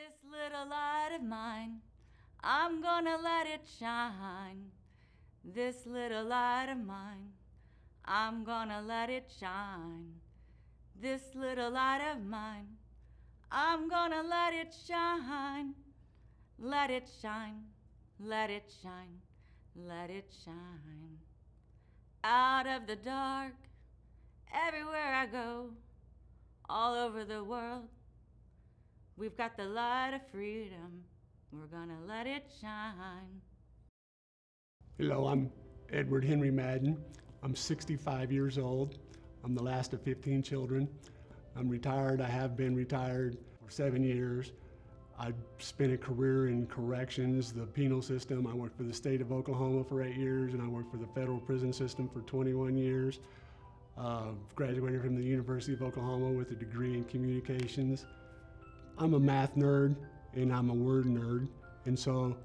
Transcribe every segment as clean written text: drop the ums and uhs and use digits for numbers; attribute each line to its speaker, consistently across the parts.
Speaker 1: This little light of mine, I'm gonna let it shine. This little light of mine, I'm gonna let it shine. This little light of mine, I'm gonna let it shine. Let it shine, let it shine, let it shine. Out of the dark, everywhere I go, all over the world, we've got the light of freedom. We're gonna let it shine.
Speaker 2: Hello, I'm Edward Henry Madden. I'm 65 years old. I'm the last of 15 children. I'm retired. I have been retired for 7 years. I spent a career in corrections, the penal system. I worked for the state of Oklahoma for 8 years, and I worked for the federal prison system for 21 years. Graduated from the University of Oklahoma with a degree in communications. I'm a math nerd and I'm a word nerd, and so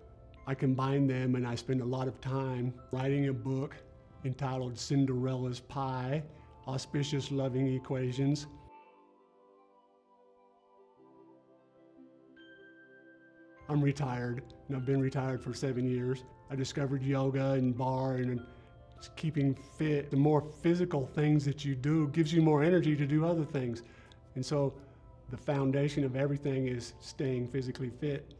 Speaker 2: I combine them, and I spend a lot of time writing a book entitled Cinderella's Pie, Auspicious Loving Equations. I'm retired, and I've been retired for 7 years. I discovered yoga and bar and keeping fit. The more physical things that you do gives you more energy to do other things. And so the foundation of everything is staying physically fit.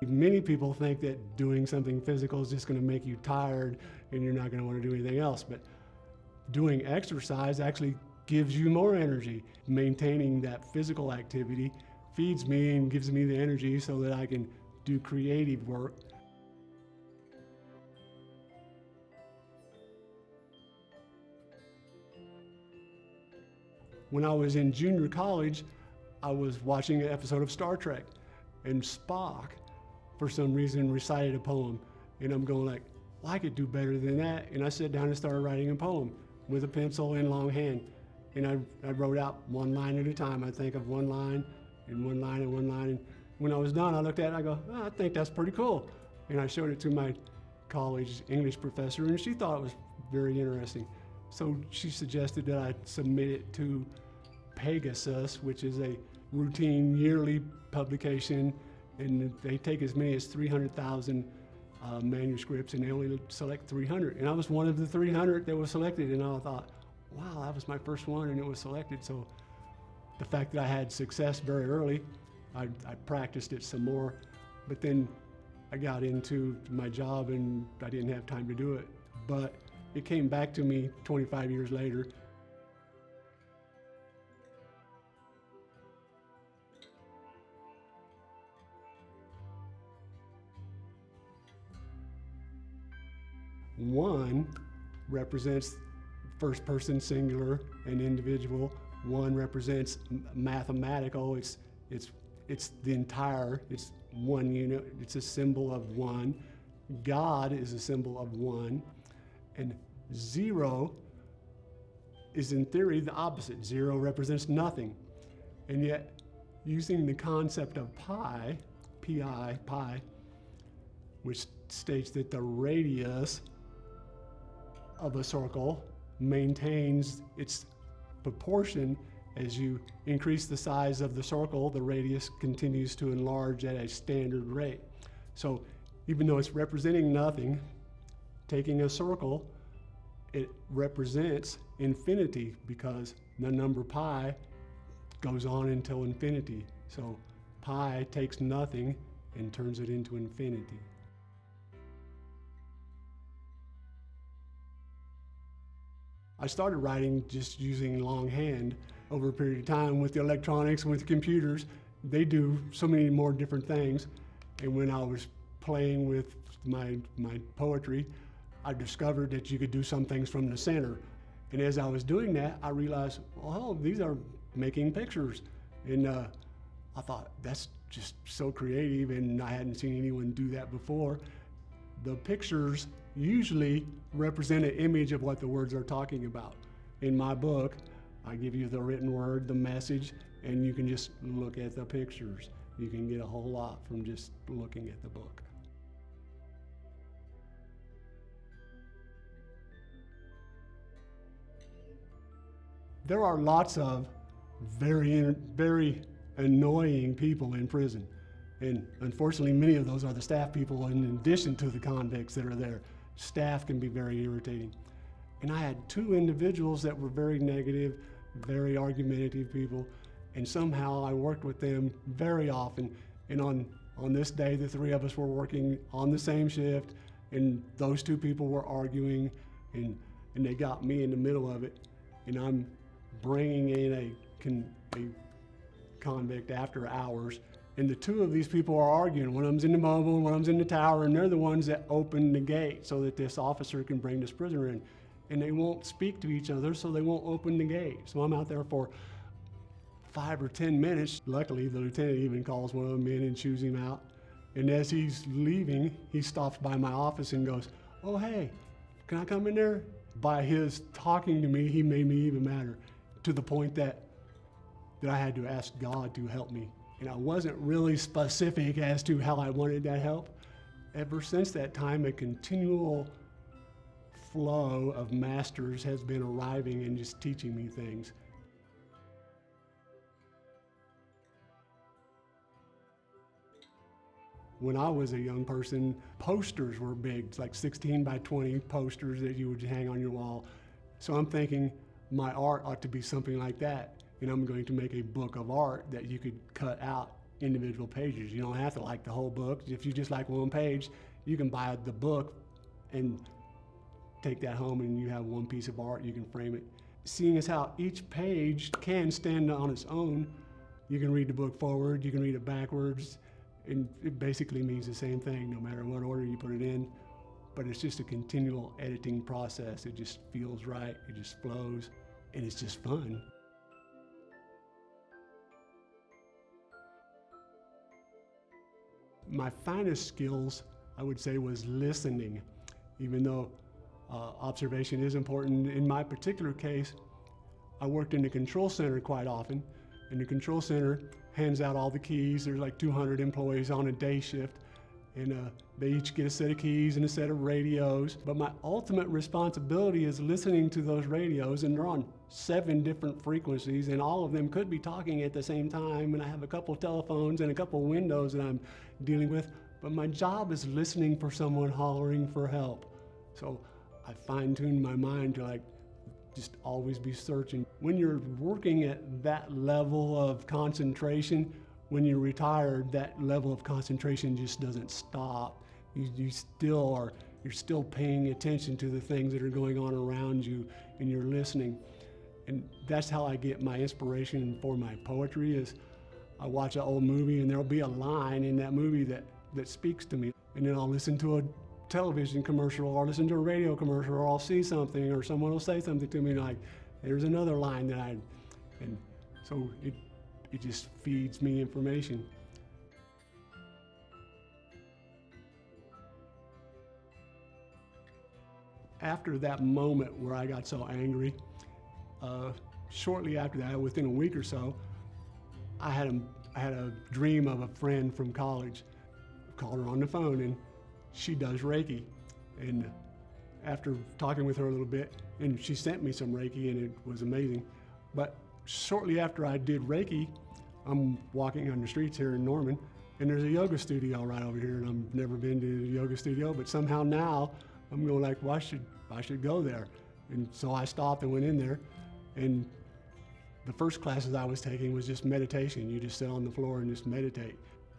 Speaker 2: Many people think that doing something physical is just going to make you tired and you're not going to want to do anything else. But doing exercise actually gives you more energy. Maintaining that physical activity feeds me and gives me the energy so that I can do creative work. When I was in junior college, I was watching an episode of Star Trek, and Spock, for some reason, recited a poem. And I'm going like, well, I could do better than that. And I sat down and started writing a poem with a pencil in longhand. And I wrote out one line at a time. I think of one line and one line and one line. And when I was done, I looked at it and I go, oh, I think that's pretty cool. And I showed it to my college English professor, and she thought it was very interesting. So she suggested that I submit it to Pegasus, which is a routine yearly publication, and they take as many as 300,000 manuscripts, and they only select 300. And I was one of the 300 that was selected, and I thought, wow, that was my first one, and it was selected. So the fact that I had success very early, I practiced it some more, but then I got into my job and I didn't have time to do it. But it came back to me 25 years later. One represents first person singular and individual. One represents mathematical. It's the entire. It's one unit. It's a symbol of one. God is a symbol of one, and zero is in theory the opposite. Zero represents nothing, and yet using the concept of pi, pi, which states that the radius of a circle maintains its proportion. As you increase the size of the circle, the radius continues to enlarge at a standard rate. So even though it's representing nothing, taking a circle, it represents infinity because the number pi goes on until infinity. So pi takes nothing and turns it into infinity. I started writing just using longhand. Over a period of time with the electronics, with computers, they do so many more different things. And when I was playing with my poetry, I discovered that you could do some things from the center. And as I was doing that, I realized, oh, these are making pictures. And I thought, that's just so creative, and I hadn't seen anyone do that before. The pictures usually represent an image of what the words are talking about. In my book, I give you the written word, the message, and you can just look at the pictures. You can get a whole lot from just looking at the book. There are lots of very annoying people in prison. And unfortunately, many of those are the staff people in addition to the convicts that are there. Staff can be very irritating. And I had two individuals that were very negative, very argumentative people, and somehow I worked with them very often. And on this day, the three of us were working on the same shift, and those two people were arguing, and they got me in the middle of it. And I'm bringing in a convict after hours, and the two of these people are arguing. One of them's in the mobile, one of them's in the tower, and they're the ones that open the gate so that this officer can bring this prisoner in. And they won't speak to each other, so they won't open the gate. So I'm out there for 5 or 10 minutes. Luckily, the lieutenant even calls one of them in and chews him out. And as he's leaving, he stops by my office and goes, "Oh, hey, can I come in there?" By his talking to me, he made me even madder, to the point that I had to ask God to help me. And I wasn't really specific as to how I wanted that help. Ever since that time, a continual flow of masters has been arriving and just teaching me things. When I was a young person, posters were big. It's like 16 by 20 posters that you would hang on your wall. So I'm thinking my art ought to be something like that. And I'm going to make a book of art that you could cut out individual pages. You don't have to like the whole book. If you just like one page, you can buy the book and take that home and you have one piece of art, you can frame it. Seeing as how each page can stand on its own, you can read the book forward, you can read it backwards, and it basically means the same thing no matter what order you put it in. But it's just a continual editing process. It just feels right, it just flows, and it's just fun. My finest skills, I would say, was listening. Even though observation is important, in my particular case, I worked in the control center quite often, and the control center hands out all the keys. There's like 200 employees on a day shift, and they each get a set of keys and a set of radios. But my ultimate responsibility is listening to those radios, and they're on 7 different frequencies, and all of them could be talking at the same time, and I have a couple telephones and a couple windows that I'm dealing with, but my job is listening for someone hollering for help. So I fine-tuned my mind to just always be searching. When you're working at that level of concentration, when you're retired, that level of concentration just doesn't stop. You're still paying attention to the things that are going on around you, and you're listening. And that's how I get my inspiration for my poetry. Is I watch an old movie and there'll be a line in that movie that speaks to me, and then I'll listen to a television commercial or listen to a radio commercial, or I'll see something or someone will say something to me like, there's another line and so it just feeds me information. After that moment where I got so angry, shortly after that, within a week or so, I had a dream of a friend from college. Called her on the phone, and she does Reiki. And after talking with her a little bit, and she sent me some Reiki, and it was amazing. But shortly after I did Reiki, I'm walking on the streets here in Norman, and there's a yoga studio right over here, and I've never been to a yoga studio, but somehow now I'm going like, well, I should go there. And so I stopped and went in there, and the first classes I was taking was just meditation. You just sit on the floor and just meditate.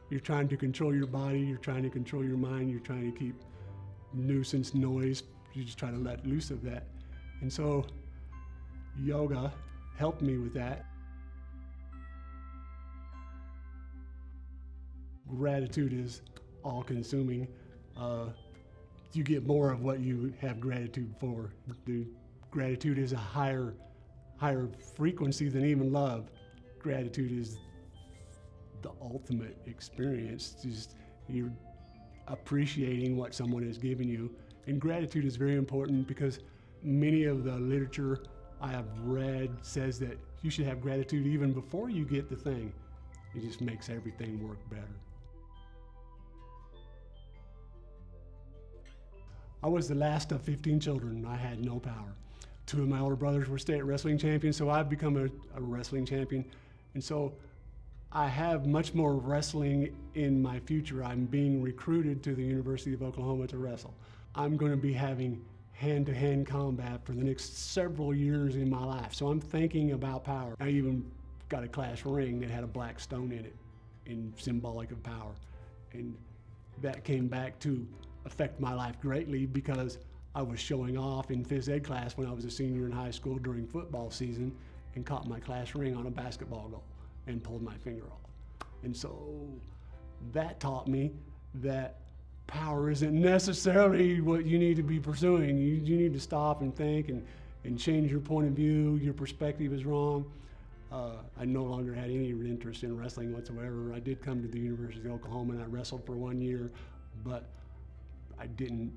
Speaker 2: You're trying to control your body, you're trying to control your mind, you're trying to keep nuisance noise, you just try to let loose of that. And so yoga helped me with that. Gratitude is all-consuming. You get more of what you have gratitude for. Gratitude is a higher frequency than even love. Gratitude is the ultimate experience. Just you're appreciating what someone has given you. And gratitude is very important because many of the literature I have read says that you should have gratitude even before you get the thing. It just makes everything work better. I was the last of 15 children. I had no power. Two of my older brothers were state wrestling champions, so I've become a wrestling champion. And so I have much more wrestling in my future. I'm being recruited to the University of Oklahoma to wrestle. I'm going to be having hand-to-hand combat for the next several years in my life. So I'm thinking about power. I even got a class ring that had a black stone in it, in symbolic of power. And that came back to affect my life greatly because I was showing off in phys ed class when I was a senior in high school during football season and caught my class ring on a basketball goal and pulled my finger off. And so that taught me that power isn't necessarily what you need to be pursuing. You need to stop and think and change your point of view. Your perspective is wrong. I no longer had any interest in wrestling whatsoever. I did come to the University of Oklahoma and I wrestled for 1 year, but I didn't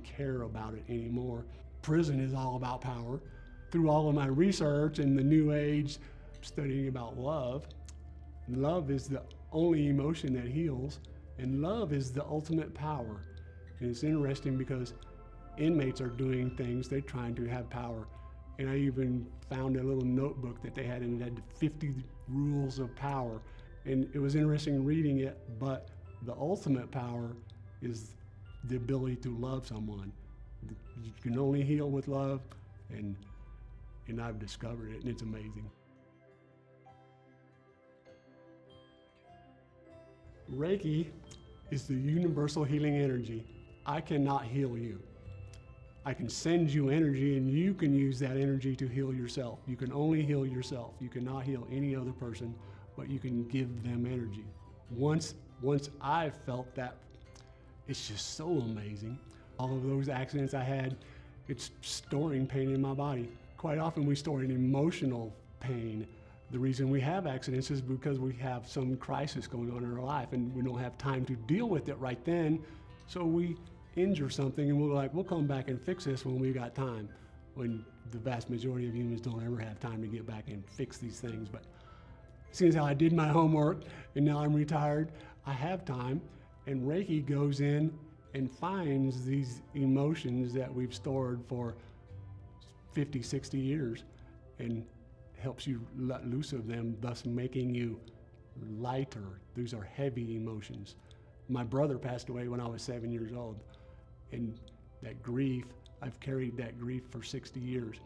Speaker 2: care about it anymore. Prison is all about power. Through all of my research and the New Age studying about love, love is the only emotion that heals, and love is the ultimate power. And it's interesting because inmates are doing things, they're trying to have power. And I even found a little notebook that they had, and it had 50 rules of power. And it was interesting reading it, but the ultimate power is the ability to love someone. You can only heal with love, and I've discovered it, and it's amazing. Reiki is the universal healing energy. I cannot heal you. I can send you energy, and you can use that energy to heal yourself. You can only heal yourself. You cannot heal any other person, but you can give them energy. Once I felt that, it's just so amazing. All of those accidents I had, it's storing pain in my body. Quite often we store an emotional pain. The reason we have accidents is because we have some crisis going on in our life and we don't have time to deal with it right then. So we injure something and we'll come back and fix this when we got time. When the vast majority of humans don't ever have time to get back and fix these things. But seeing as how I did my homework and now I'm retired, I have time, and Reiki goes in and finds these emotions that we've stored for 50, 60 years and helps you let loose of them, thus making you lighter. These are heavy emotions. My brother passed away when I was 7 years old, and that grief, I've carried that grief for 60 years.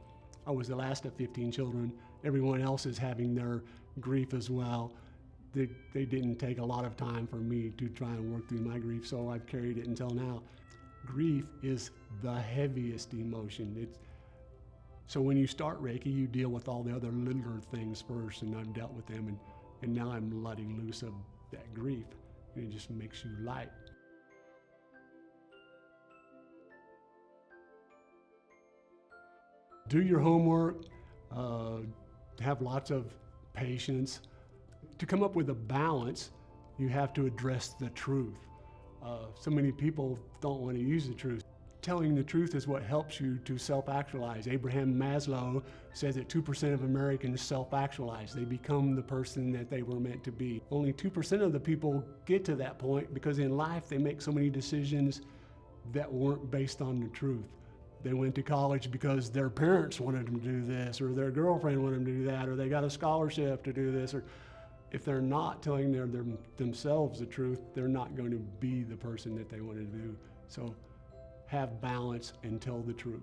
Speaker 2: I was the last of 15 children. Everyone else is having their grief as well. They didn't take a lot of time for me to try and work through my grief, so I've carried it until now. Grief is the heaviest emotion. So when you start Reiki, you deal with all the other littler things first, and I've dealt with them, and now I'm letting loose of that grief, and it just makes you light. Do your homework, have lots of patience. To come up with a balance, you have to address the truth. So many people don't want to use the truth. Telling the truth is what helps you to self-actualize. Abraham Maslow says that 2% of Americans self-actualize. They become the person that they were meant to be. Only 2% of the people get to that point because in life they make so many decisions that weren't based on the truth. They went to college because their parents wanted them to do this, or their girlfriend wanted them to do that, or they got a scholarship to do this, or if they're not telling themselves the truth, they're not going to be the person that they wanted to do. So have balance and tell the truth.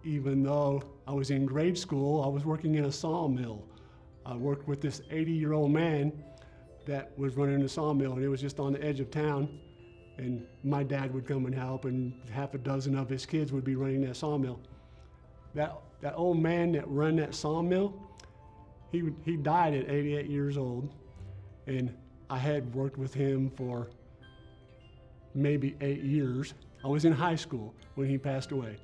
Speaker 2: Even though I was in grade school, I was working in a sawmill. I worked with this 80-year-old man that was running a sawmill, and it was just on the edge of town. And my dad would come and help, and half a dozen of his kids would be running that sawmill. That old man that ran that sawmill, he died at 88 years old, and I had worked with him for maybe 8 years. I was in high school when he passed away,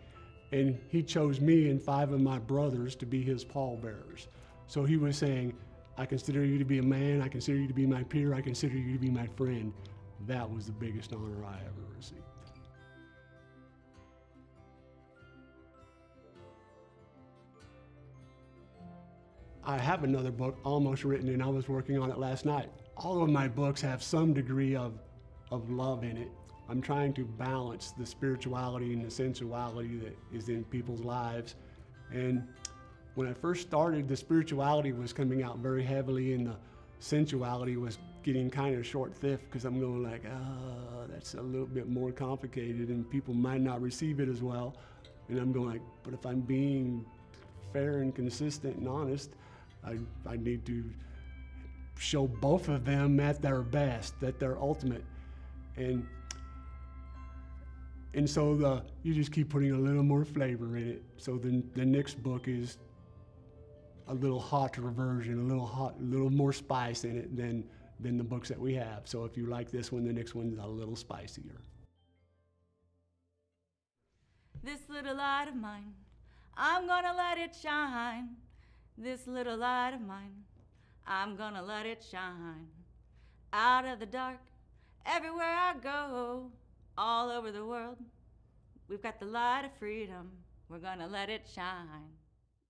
Speaker 2: and he chose me and 5 of my brothers to be his pallbearers. So he was saying, I consider you to be a man, I consider you to be my peer, I consider you to be my friend. That was the biggest honor I ever received. I have another book almost written, and I was working on it last night. All of my books have some degree of love in it. I'm trying to balance the spirituality and the sensuality that is in people's lives. And when I first started, the spirituality was coming out very heavily and the sensuality was getting kind of short-lived, because I'm going like, that's a little bit more complicated and people might not receive it as well. And I'm going like, but if I'm being fair and consistent and honest, I need to show both of them at their best, at their ultimate. And so you just keep putting a little more flavor in it. So then the next book is a little hotter version, a little more spice in it than the books that we have. So if you like this one, the next one's a little spicier.
Speaker 1: This little light of mine, I'm gonna let it shine. This little light of mine, I'm gonna let it shine. Out of the dark, everywhere I go, all over the world, we've got the light of freedom. We're gonna let it shine.